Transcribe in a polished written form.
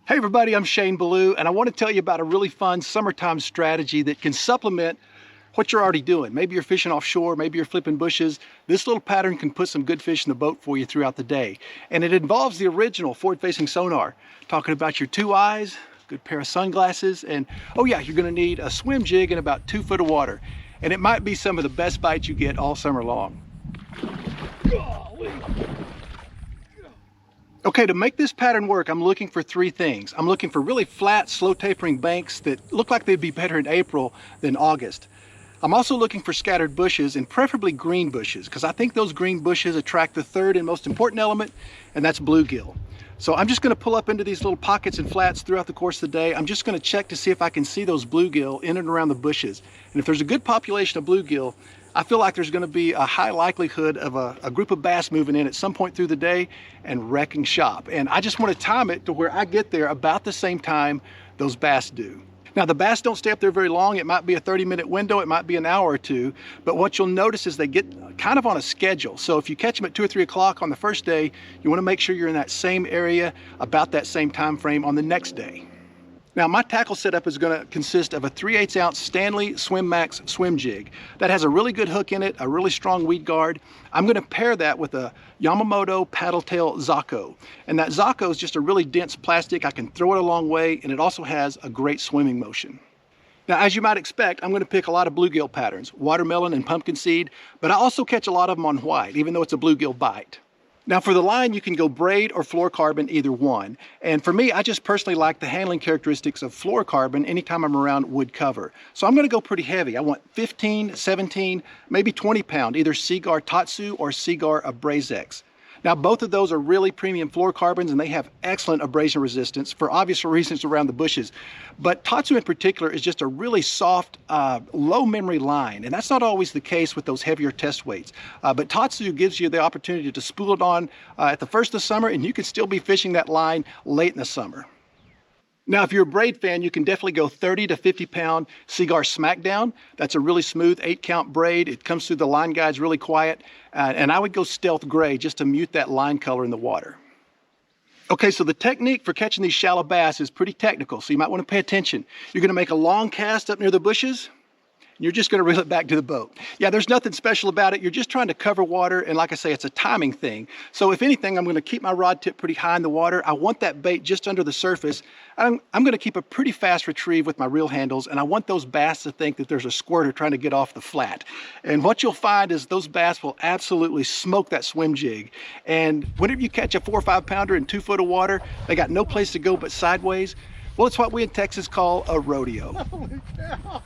Hey everybody, I'm Shane Beilue, and I want to tell you about a really fun summertime strategy that can supplement what you're already doing. Maybe you're fishing offshore, maybe you're flipping bushes. This little pattern can put some good fish in the boat for you throughout the day. And it involves the original forward-facing sonar, talking about your 2 eyes, good pair of sunglasses, and oh yeah, you're going to need a swim jig and about 2 foot of water. And it might be some of the best bites you get all summer long. Golly. Okay, to make this pattern work, I'm looking for 3 things. I'm looking for really flat, slow tapering banks that look like they'd be better in April than August. I'm also looking for scattered bushes, and preferably green bushes, because I think those green bushes attract the third and most important element, and that's bluegill. So I'm just going to pull up into these little pockets and flats throughout the course of the day. I'm just going to check to see if I can see those bluegill in and around the bushes. And if there's a good population of bluegill, I feel like there's going to be a high likelihood of a group of bass moving in at some point through the day and wrecking shop. And I just want to time it to where I get there about the same time those bass do. Now, the bass don't stay up there very long. It might be a 30-minute window, it might be an hour or two, but what you'll notice is they get kind of on a schedule. So if you catch them at 2 or 3 o'clock on the first day, you want to make sure you're in that same area about that same time frame on the next day. Now, my tackle setup is going to consist of a 3/8 ounce Stanley Swim Max swim jig that has a really good hook in it, a really strong weed guard. I'm going to pair that with a Yamamoto paddle tail Zaco, and that Zaco is just a really dense plastic. I can throw it a long way, and it also has a great swimming motion. Now, as you might expect, I'm going to pick a lot of bluegill patterns, watermelon and pumpkin seed, but I also catch a lot of them on white, even though it's a bluegill bite. Now, for the line, you can go braid or fluorocarbon, either one. And for me, I just personally like the handling characteristics of fluorocarbon anytime I'm around wood cover. So I'm going to go pretty heavy. I want 15, 17, maybe 20 pound, either Seaguar Tatsu or Seaguar Abrazex. Now, both of those are really premium fluorocarbons, and they have excellent abrasion resistance for obvious reasons around the bushes. But Tatsu in particular is just a really soft, low memory line, and that's not always the case with those heavier test weights. But Tatsu gives you the opportunity to spool it on at the first of summer, and you can still be fishing that line late in the summer. Now, if you're a braid fan, you can definitely go 30 to 50 pound Seaguar Smackdown. That's a really smooth 8-count braid. It comes through the line guides really quiet. And I would go stealth gray just to mute that line color in the water. Okay, so the technique for catching these shallow bass is pretty technical, so you might want to pay attention. You're going to make a long cast up near the bushes. You're just going to reel it back to the boat. Yeah, there's nothing special about it. You're just trying to cover water, and like I say, it's a timing thing. So if anything, I'm going to keep my rod tip pretty high in the water. I want that bait just under the surface. I'm going to keep a pretty fast retrieve with my reel handles, and I want those bass to think that there's a squirter trying to get off the flat. And what you'll find is those bass will absolutely smoke that swim jig. And whenever you catch a 4 or 5 pounder in 2 foot of water, they got no place to go but sideways. Well, it's what we in Texas call a rodeo. Holy cow.